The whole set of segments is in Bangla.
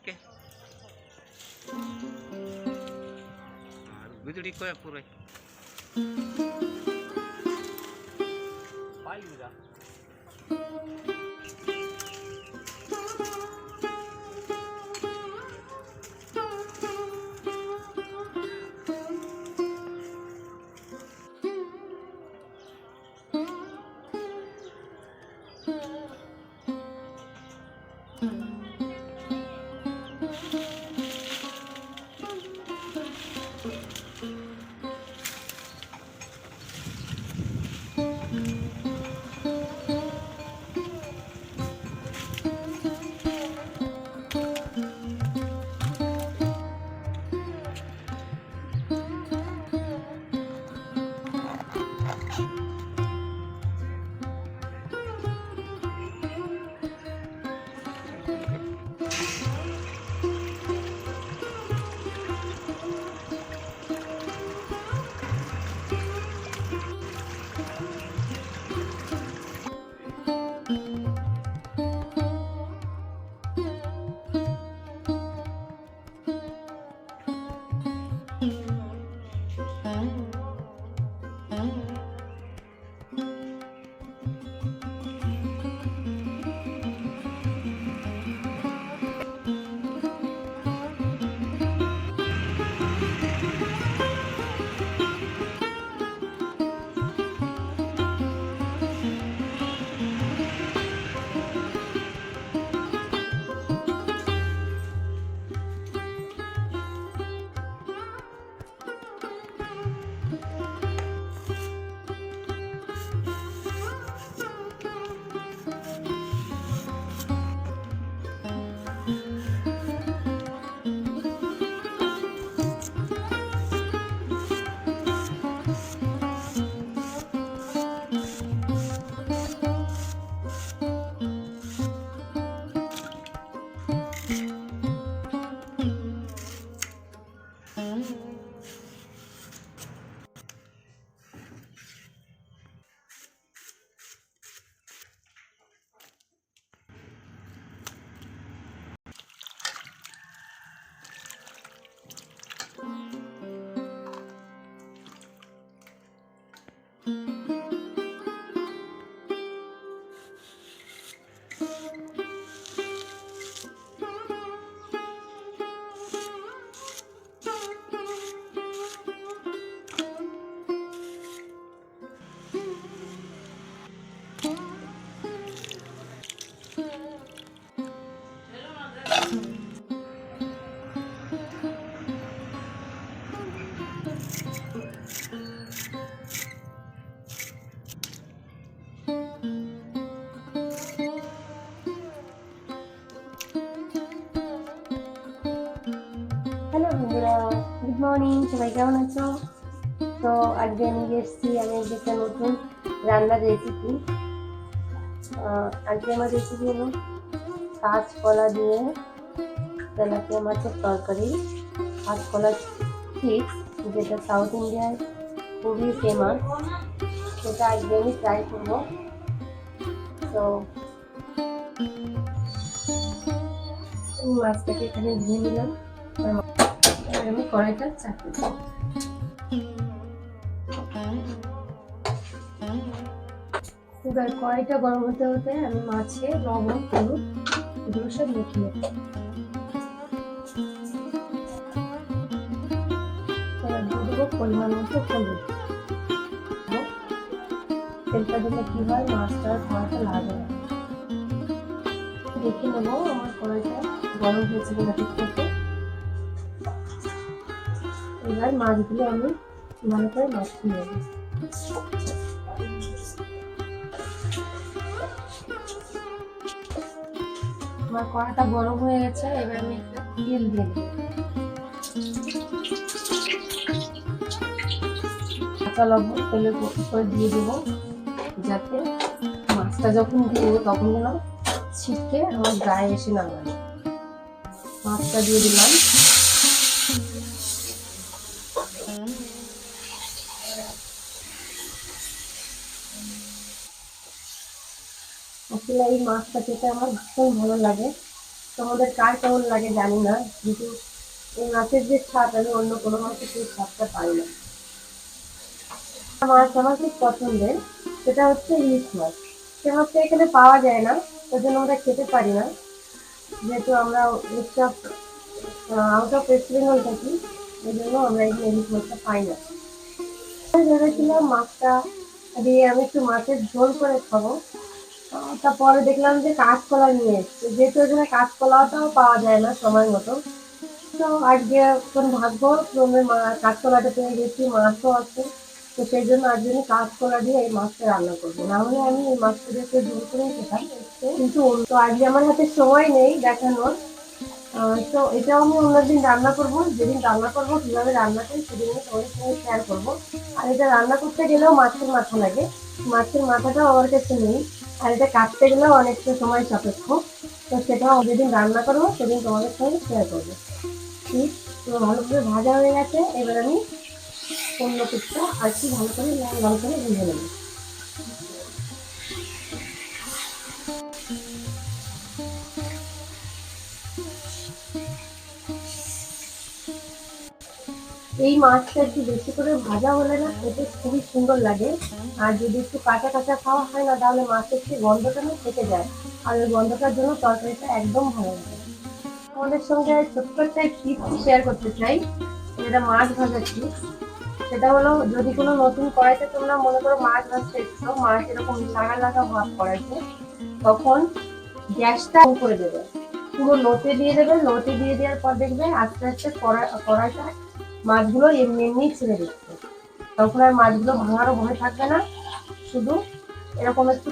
के बिजली को पूरे पाली दा হ্যালো বন্ধুরা, গুড মর্নিং। সবাই কেমন আছো? তো আজকে আমি এসেছি একটা নতুন রান্নার রেসিপি। আজকে আমার রেসিপি হলো কাঁচকলা দিয়ে তেলাপিয়া মাছের তরকারি। কাঁচকলা চিপস, যেটা সাউথ ইন্ডিয়ায় খুবই ফেমাস, সেটা আজকে আমি ট্রাই করবো। তো মাছটাকে এখানে ধুয়ে নিলাম, আমি কড়াইটা চাপিয়ে দেব। এবার কড়াইটা গরম হতে হতে আমি মাছে লবণ হলুদ এগুলো সব মেখে নেব। এবার দিয়ে দেবো পরিমাণ মতো হলুদ। তেলটা দিলে কি হয়, মাছটা ধোয়াটা লাগে না। দেখে নেবো আমার কড়াইটা গরম হয়েছে কিনা ঠিক মতো। এবার মাছগুলো আমি ভালো করে মাখিয়ে নেব। আমার কড়াটা গরম হয়ে গেছে, এবার আমি একটা তেল দিয়ে দেব। কাঁচা লবণ তেলের করে দিয়ে দেবো, যাতে মাছটা যখন দিব তখন যেন ছিটকে আমার গায়ে এসে না লাগে। মাছটা দিয়ে দিলাম। আসলে এই মাছটা খেতে আমার ভীষণ ভালো লাগে। তোমাদের কার কেমন লাগে জানি না, কিন্তু এই মাছের যে স্বাদ আমি অন্য কোনো মাছের সেই স্বাদটা পাই না। মাছ আমার খুব পছন্দের, সেটা হচ্ছে ইলিশ মাছ। সে মাছটা এখানে পাওয়া যায় না, ওই জন্য আমরা খেতে পারি না, যেহেতু আমরা আউট অফ ওয়েস্ট বেঙ্গল থাকি, এই জন্য আমরা এখানে ইলিশ মাছটা পাই না। আমি ভেবেছিলাম মাছটা দিয়ে আমি একটু মাছের ঝোল করে খাবো। তারপরে দেখলাম যে কাঁচকলা নিয়ে এসছে, যেহেতু এখানে কাঁচকলাটাও পাওয়া যায় না সময় মতো। তো আজকে কোন ভাগ্য ক্রমে কাঁচকলাটা পেয়ে গেছি, মাছও আছে। তো সেই জন্য আজকে আমি কাঁচকলা দিয়ে এই মাছটা রান্না করবো, না হলে আমি এই মাছটা দিয়ে ঝোল করেই খেতাম। কিন্তু তো আজকে আমার হাতে সময় নেই দেখানোর। তো এটাও আমি অন্যদিন রান্না করবো, যেদিন রান্না করবো কিভাবে রান্না করি সেদিন আমি তোমাদের সঙ্গে শেয়ার করবো। আর এটা রান্না করতে গেলেও মাছের মাথা লাগে, মাছের মাথাটাও আমার কাছে নেই, আর এটা কাটতে গেলেও অনেকটা সময় সাপেক্ষ। তো সেটাও যেদিন রান্না করবো সেদিন তোমাদের সঙ্গে শেয়ার করবো। ঠিক, তো ভালো করে ভাজা হয়ে গেছে, এবার আমি অন্য পিঠটা আর কি ভালো করে লাল লাল করে ভেজে নেবো। এই মাছটা একটু বেশি করে ভাজা হলে না খেতে খুবই সুন্দর লাগে। আর যদি একটু কাঁচা কাঁচা খাওয়া হয় না, তাহলে মাছের যে গন্ধটা না থেকে যায়, আর ওই গন্ধটার জন্য তরকারিটা একদম ভালো লাগে। আমাদের সঙ্গে ছোট্ট একটা টিপস শেয়ার করতে চাই, যেটা মাছ ভাজা টিপস। সেটা হলো, যদি কোনো নতুন কড়াইতে তোমরা মনে করো মাছ ভাজতে এসছো, মাছ এরকম লাগা লাগা ভাব কড়াইতে, তখন গ্যাসটা অন করে দেবে, পুরো লোতে দিয়ে দেবে। লোতে দিয়ে দেওয়ার পর দেখবে আস্তে আস্তে কড়াইটা মাছগুলো এমনি এমনি ছেড়ে দিচ্ছে। তখন আর মাছগুলো ভাঙারও ভয় থাকবে না, শুধু এরকম একটু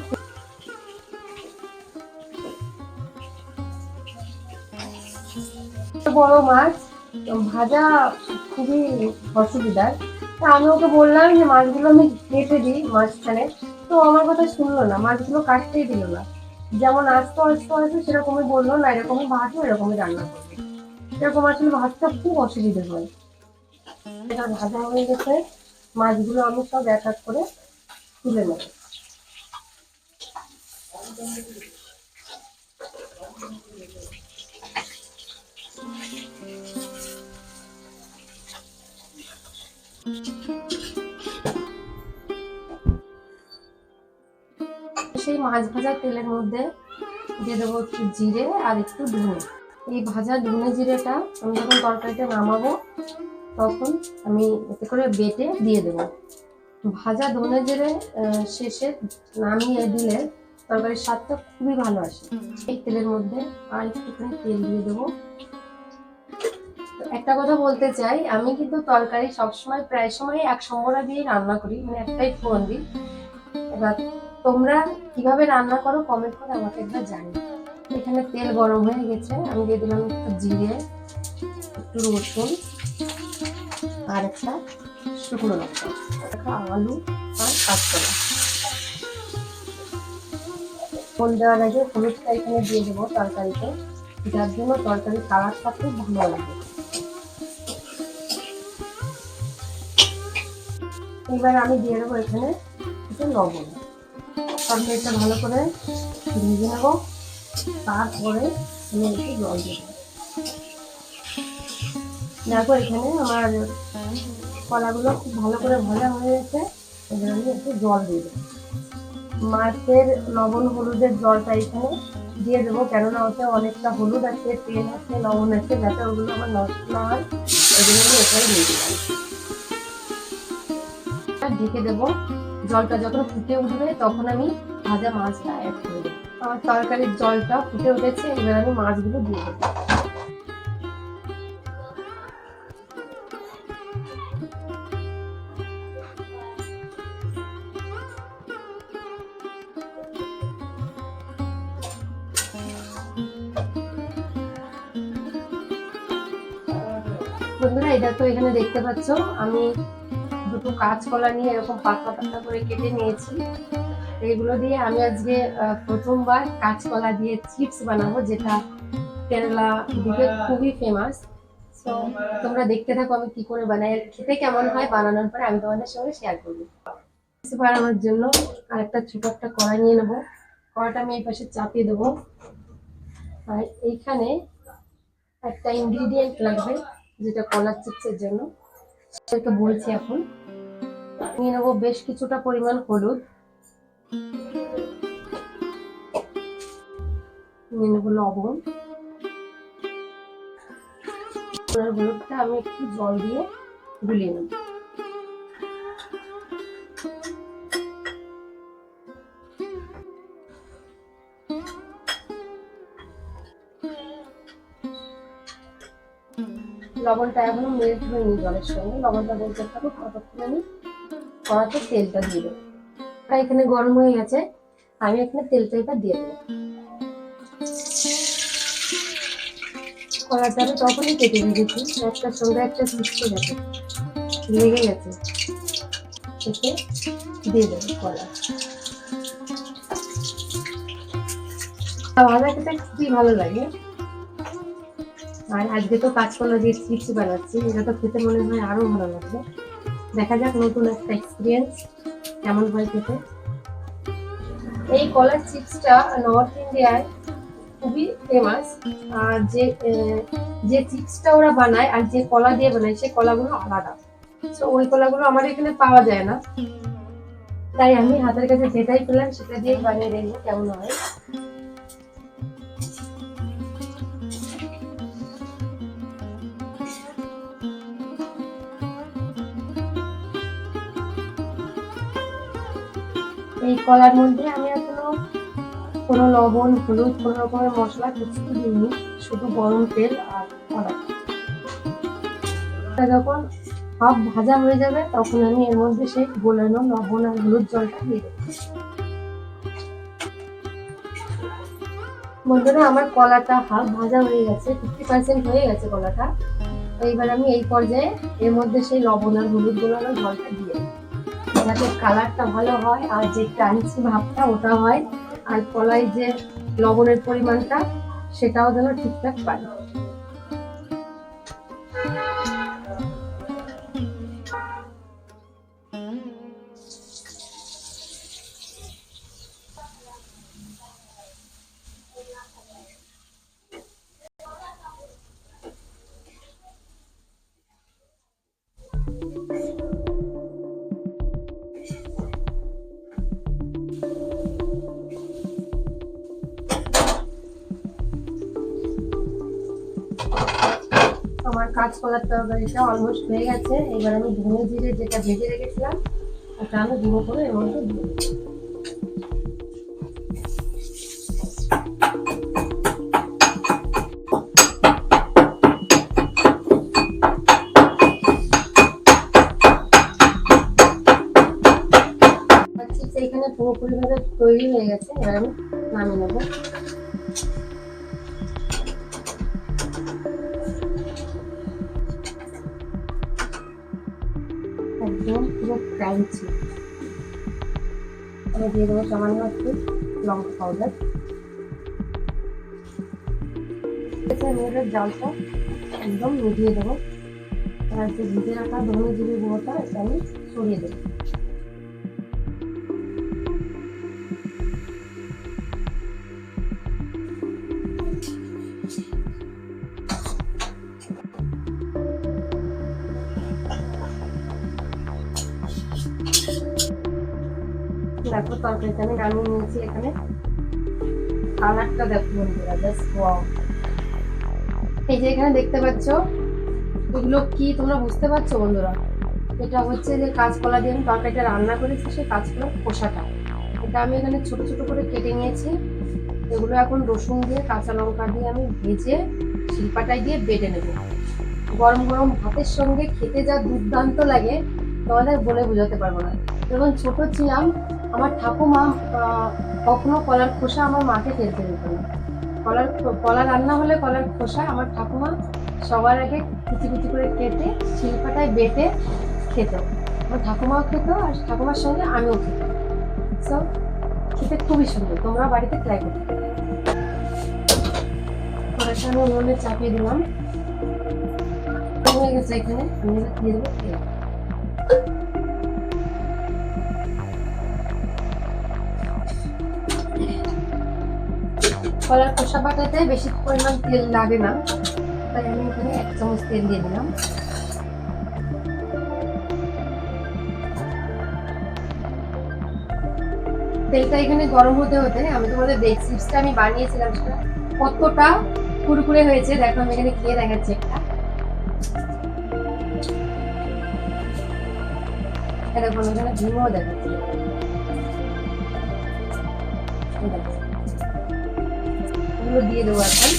বড় মাছ ভাজা খুবই অসুবিধার। তা আমি ওকে বললাম যে মাছগুলো আমি কেটে দিই মাঝখানে, তো আমার কথা শুনলো না, মাছগুলো কাটতেই দিল না। যেমন আস্তে আস্তে আস্তে সেরকমই বললো, না এরকমই ভাজো, এরকমই রান্না করবে। এরকম আসলে ভাজটা খুব অসুবিধে হয়। এটা ভাজা হয়ে গেছে, মাছগুলো আমি সব এক এক করে তুলে নেব। সেই মাছ ভাজা তেলের মধ্যে দিয়ে দেবো একটু জিরে আর একটু ধনে। এই ভাজা ধনে জিরেটা আমি যখন তরকারিটা নামাবো তখন আমি এতে করে বেটে দিয়ে দেবো। ভাজা ধনে জিরে শেষে নামিয়ে দিলে তরকারির স্বাদটা খুবই ভালো আসে। এই তেলের মধ্যে আর একটুখানি তেল দিয়ে দেবো। একটা কথা বলতে চাই, আমি কিন্তু তরকারি সবসময় প্রায় সময় এক সম্বরা দিয়ে রান্না করি, মানে একটাই ফোড়ন দিই। এবার তোমরা কিভাবে রান্না করো কমেন্ট করে আমাকে একবার জানিও। এখানে তেল গরম হয়ে গেছে, আমি দিয়ে দিলাম একটু জিরে, একটু রসুন, আর একটা শুকনো লঙ্কা, একটা আলু আর কাঁচকলা। ফোড়ন দেওয়ার আগে হলুদটা এখানে দিয়ে দেবো তরকারিতে, যার জন্য তরকারির কালারটা খুব ভালো লাগে। এবার আমি দিয়ে দেবো এখানে একটু লবণ। তরকারিটা ভালো করে ভেজে নেবো, তারপরে আমি একটু জল দেবো। দেখো এখানে আমার কলাগুলো খুব ভালো করে ভাজা হয়ে গেছে, এবার আমি একটু জল দিয়ে দেবো। মাছের লবণ হলুদের জলটা এখানে দিয়ে দেবো, কেননা ওতে অনেকটা হলুদ আছে, তেল আছে, লবণ আছে, যাতে ওগুলো আমার নষ্ট না হয়, ওইগুলো আমি এখানে দিয়ে দিলাম। ঢেকে দেবো, জলটা যখন ফুটে উঠবে তখন আমি ভাজা মাছটা অ্যাড করে দেবো। আমার তরকারির জলটা ফুটে উঠেছে, এবার আমি মাছগুলো দিয়ে দেবো। বন্ধুরা এটা তো এখানে দেখতে পাচ্ছ, আমি দুটো কাঁচকলা নিয়ে এরকম পাতলা পাতলা করে কেটে নিয়েছি। এগুলো দিয়ে আমি আজকে প্রথমবার কাঁচকলা দিয়ে চিপস বানাবো, যেটা কেরালা দিকে খুবই ফেমাস। তো তোমরা দেখতে থাকো আমি কি করে বানাই, খেতে কেমন হয় বানানোর পরে আমি তোমাদের সঙ্গে শেয়ার করবো। চিপস বানানোর জন্য আরেকটা ছোট একটা কড়াই নিয়ে নেবো। কড়াইটা আমি এই পাশে চাপিয়ে দেবো, আর এইখানে একটা ইনগ্রিডিয়েন্ট লাগবে যেটা কলার চিপসের জন্য, সেটা বলছি। এখন নিয়ে নেবো বেশ কিছুটা পরিমাণ হলুদ, নিয়ে নেবো লবণ। হলুদটা আমি একটু জল দিয়ে গুলিয়ে নেব। লবণটা এখনো মেল্ট হয়নি জলের সঙ্গে, লবণটা বলতে থাকো, ততক্ষণ আমি কড়াতে তেলটা দিয়ে দেবো। এখানে গরম হয়ে গেছে, আমি এখানে তেলটা এবার দিয়ে দেবো। কড়াটা আমি তখনই কেটে রেখেছি, একটার সঙ্গে একটা মিশে গেছে, লেগে গেছে, এতে দিয়ে দেবো কলা। ভাজা খেতে খুবই ভালো লাগে। আর আজকে তো কাঁচকলা দিয়ে চিপস বানাচ্ছি, এটা তো খেতে মনে হয় আরো ভালো লাগবে। দেখা যাক নতুন একটা এক্সপিরিয়েন্স কেমন হয় খেতে। এই কলার চিপসটা নর্থ ইন্ডিয়ায় খুবই ফেমাস। আর যে চিপসটা ওরা বানায় আর যে কলা দিয়ে বানায় সেই কলাগুলো আলাদা, তো ওই কলাগুলো আমার এখানে পাওয়া যায় না, তাই আমি হাতের কাছে যেটাই পেলাম সেটা দিয়েই বানিয়ে দেখবো কেমন হয়। এই কলার মধ্যে আমি এখনো কোনো লবণ, হলুদ, কোনো রকমের মশলা কিছু দিইনি, শুধু গরম তেল আর কলা। যখন হাফ ভাজা হয়ে যাবে তখন আমি এর মধ্যে সেই গোলানো লবণ আর হলুদ জলটা দিয়ে দেবো। বন্ধুরা, আমার কলাটা হাফ ভাজা হয়ে গেছে, 50% হয়ে গেছে কলাটা। এইবার আমি এই পর্যায়ে এর মধ্যে সেই লবণ আর হলুদ গোলানো জলটা দিয়ে দেবো, যাতে কালারটা ভালো হয় আর যে ক্রাঞ্চি ভাবটা ওটা হয়, আর কলায় যে লবণের পরিমাণটা সেটাও যেন ঠিকঠাক পায়। আমার কাঁচকলার তরকারিটা অলমোস্ট হয়ে গেছে। এবার আমি ধনে জিরে যেটা ভেজে রেখেছিলাম ওটা আমি গুঁড়ো করে এর মধ্যে দিয়ে দেবো। এখানে পুরোপুরি ভাবে তৈরি হয়ে গেছে, এবার আমি নামিয়ে নেবো। একদম পুরো ক্রাঞ্চি। আমি দিয়ে দেবো সামান্য একটু লঙ্কা পাউডার। আমি এবার জালটা একদম মিলিয়ে দেবো, আর যে ভিজে রাখা ধনে জিরে গুঁড়োটা এটা আমি ছড়িয়ে দেবো। দেখো তরকারিটা আমি নামিয়ে নিয়েছি। এখানে কালারটা দেখো বন্ধুরা, জাস্ট ওয়াও। এই যে এখানে দেখতে পাচ্ছ এগুলো কি তোমরা বুঝতে পারছো বন্ধুরা? এটা হচ্ছে যে কাঁচকলা দিয়ে আমি তরকারিটা রান্না করেছি, সেই কাঁচকলার খোসাটা। এটা আমি এখানে ছোট ছোট করে কেটে নিয়েছি। এগুলো এখন রসুন দিয়ে কাঁচা লঙ্কা দিয়ে আমি ভেজে শিলপাটায় দিয়ে বেটে নেব। গরম গরম ভাতের সঙ্গে খেতে যা দুর্দান্ত লাগে তোমাদের বলে বোঝাতে পারবো না। যখন ছোট ছিলাম আমার ঠাকুমা কখনো কলার খোসা আমার মাকে ফেলতে দিত না। কলা রান্না হলে কলার খোসা আমার ঠাকুমা সবার আগে কুচি কুচি করে কেটে শিলপাটায় বেটে খেত। আমার ঠাকুমাও খেত আর ঠাকুমার সঙ্গে আমিও খেতাম। সো খেতে খুবই সুন্দর, তোমরা বাড়িতে ট্রাই করতে পারো। কড়াইটা আমি উনুনে চাপিয়ে দিলাম, হয়ে গেছে। এখানে আমি দিয়ে দেবো তেল। কলার খোসা বাটাতে বেশি পরিমাণ তেল লাগে না, তাই আমি এখানে 1 চামচ তেল দিয়ে দিলাম। তেলটা এখানে গরম হতে হতে আমি তোমাদের চিপসটা আমি বানিয়েছিলাম সেটা কতটা কুরকুরে হয়েছে দেখো, আমি এখানে খেয়ে দেখাচ্ছি একটা। এরকম এখানে ডিমও দেখাচ্ছি, এগুলো দিয়ে দেবো এখন।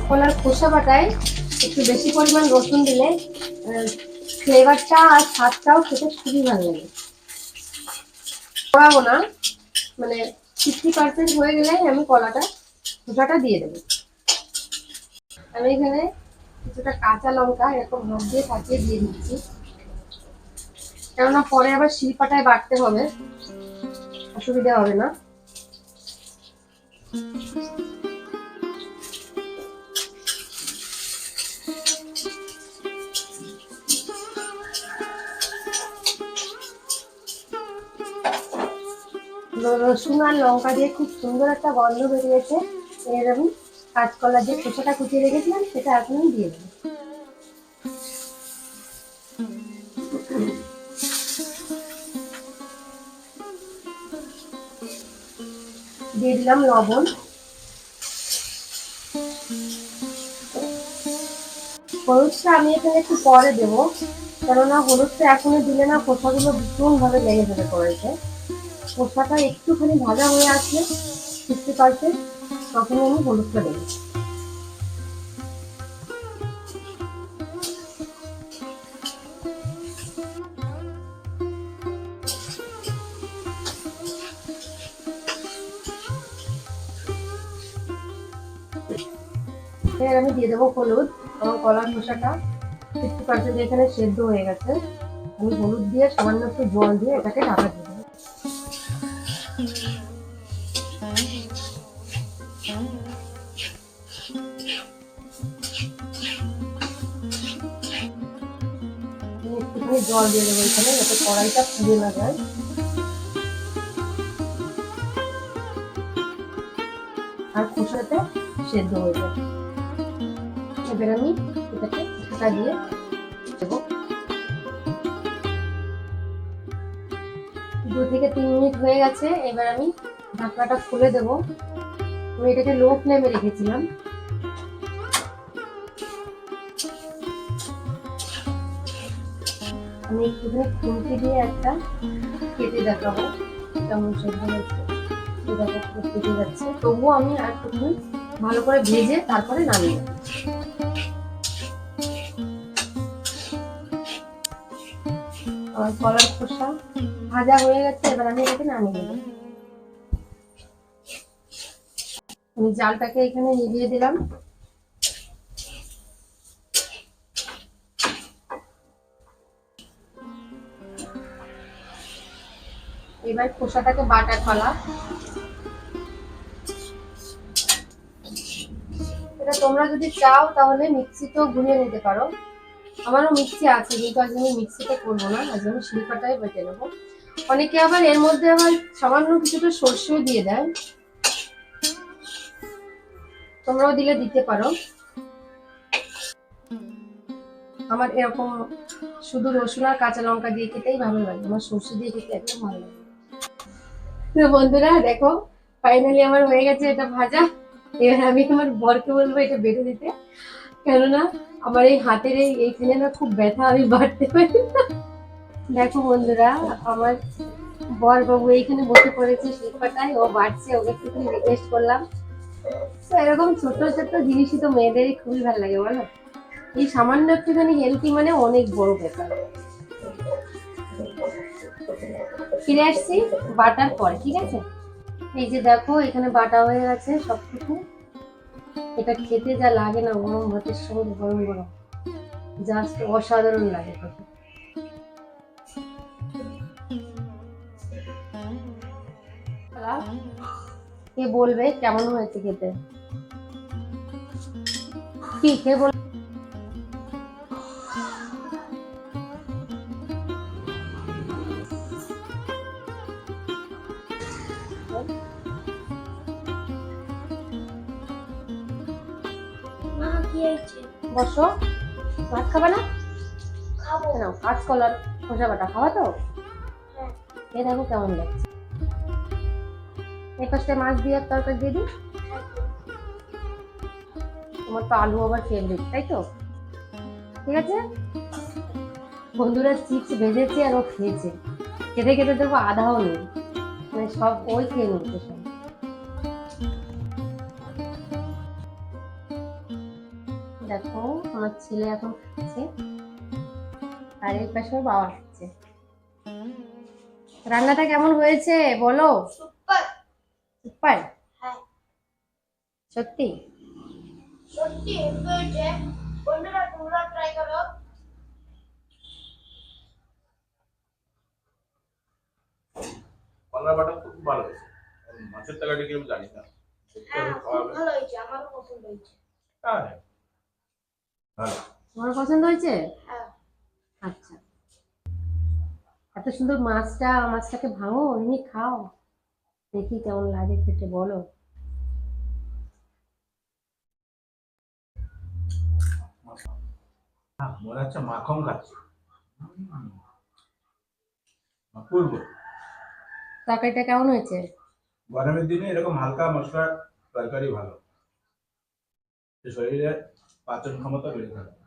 কলার খোসা বাটায় একটু বেশি পরিমাণ রসুন দিলে ফ্লেভারটা আর স্বাদটাও খেতে খুবই ভালো লাগে। করাবো না, মানে 50% হয়ে গেলে আমি খোসাটা দিয়ে দেবো। আমি এখানে কিছুটা কাঁচা লঙ্কা এরকম হাত দিয়ে কাটিয়ে দিয়ে দিচ্ছি, কেননা পরে আবার শিলপাটায় বাটতে হবে, অসুবিধা হবে না। রসুন আর লঙ্কা দিয়ে খুব সুন্দর একটা গন্ধ বেরিয়েছে। এর আমি কাঁচকলা যে খোসাটা কুচিয়ে রেখেছিলাম সেটা এখন আমি দিয়ে দেবো। দিয়ে দিলাম লবণ। হলুদটা আমি এখানে একটু পরে দেবো, কেননা হলুদটা এখনই দিলে না খোসাগুলো ভীষণ ভাবে লেগে যাবে কড়াইতে। খোসাটা একটুখানি ভাজা হয়ে আসলে 50%, তখন আমি হলুদটা দেবো। এবার আমি দিয়ে দেবো হলুদ। আমার কলার খোসাটা 50% এখানে সেদ্ধ হয়ে গেছে। আমি হলুদ দিয়ে সামান্য একটু জল দিয়ে এটাকে ঢাকা দিয়ে দেবো। একটুখানি জল দিয়ে দেবো এখানে, যাতে কড়াইটা পুড়ে না যায়। আর খোসাতে সেদ্ধ হয়ে যায়। এবার আমি এটাকে ঢাকা দিয়ে দেবো। 2 থেকে 3 মিনিট হয়ে গেছে। এবার আমি ঢাকনাটা খুলে দেবো। আমি এটাকে লো ফ্লেমে রেখেছিলাম। আমি একটুখানি খুন্তি দিয়ে একটা কেটে দেখাবো কেমন সেদ্ধ হয়েছে। কেটে যাচ্ছে, তবুও আমি আর একটু ভালো করে ভেজে তারপরে নামিয়ে দেবো। আমার কলার খোসা ভাজা হয়ে গেছে, এবার আমি এটাকে নামিয়ে দেবো। আমি জালটাকে এখানে নিভিয়ে দিলাম। এবার খোসাটাকে বাটার পালা। এটা তোমরা যদি চাও তাহলে মিক্সিতেও গুলিয়ে নিতে পারো। আমারও মিক্সি আছে, কিন্তু আজ আমি মিক্সিতে করবো না, আজ আমি শিলপাটায় বেটে নেবো। অনেকে আবার এর মধ্যে আবার সামান্য কিছুটা সর্ষেও দিয়ে দেয়, তোমরাও দিলে দিতে পারো। আমার এরকম শুধু রসুন আর কাঁচা লঙ্কা দিয়ে খেতেই ভালো লাগে, আমার সর্ষে দিয়ে খেতে একদম ভালো লাগে। তো বন্ধুরা দেখো, ফাইনালি আমার হয়ে গেছে এটা ভাজা। এবার আমি আমার বরকে বলবো এটা বেটে দিতে, কেননা আমার এই হাতের এইখানে না খুব ব্যথা, আমি বাড়তে পারি না। দেখো বন্ধুরা, আমার বর বাবু এইখানে বসে পড়েছে শিল্পাটায়, ও বাড়ছে, ওকে একটু রিকোয়েস্ট করলাম। তো এরকম ছোট ছোট জিনিসই তো মেয়েদেরই খুবই ভালো লাগে বলো। এই সামান্য একটুখানি হেলথি মানে অনেক বড় ব্যাপার। ফিরে আসছি বাটার পর, ঠিক আছে। এই যে দেখো এখানে বাটা হয়ে গেছে সবটুকু। এটা খেতে যা লাগে না গরম ভাতের সঙ্গে, গরম গরম জাস্ট অসাধারণ লাগে খেতে। কে বলবে কেমন হয়েছে খেতে, কি কে বল। কি হয়েছে? বসো। ভাত খাবে না? খাবো। কেন? কাঁচকলার খোসা বাটা খাওয়া তো? হ্যাঁ। এ দেখো কেমন লাগছে। এই পাশে মাছ দিয়ে তরকারি দিয়ে দিই। তোমার তো আলু আবার ফেভারিট, তাই তো? ঠিক আছে। বন্ধুরা চিপস ভেজেছে আর ও খেয়েছে। খেতে খেতে দেখো আধাও নেই, মানে সব ওই খেয়ে নিচ্ছে সব। দেখো আমার ছেলে এখন খাচ্ছে আর এই পাশে ওর বাবা খাচ্ছে। রান্নাটা কেমন হয়েছে বলো? সুপার। সুপার? হ্যাঁ, সত্যি? সত্যি হেভি হয়েছে। বন্ধুরা তোমরা ট্রাই করো। কলার বাটা খুব ভালো হয়েছে। মাছের তরকারি কি আমি জানি না। হ্যাঁ, খুব ভালো হয়েছে, আমারও পছন্দ হয়েছে। হ্যাঁ, ভালো। তোমার পছন্দ হয়েছে? হ্যাঁ। আচ্ছা, এত সুন্দর মাছটাকে ভাঙো, এমনি খাও, দেখি কেমন লাগে খেতে, বলো। মনে হচ্ছে মাখন খাচ্ছি। অপূর্ব। তরকারিটা কেমন হয়েছে? গরমের দিনে এরকম হালকা মশলার তরকারি ভালো, শরীরে পাচন ক্ষমতা বেড়ে থাকে।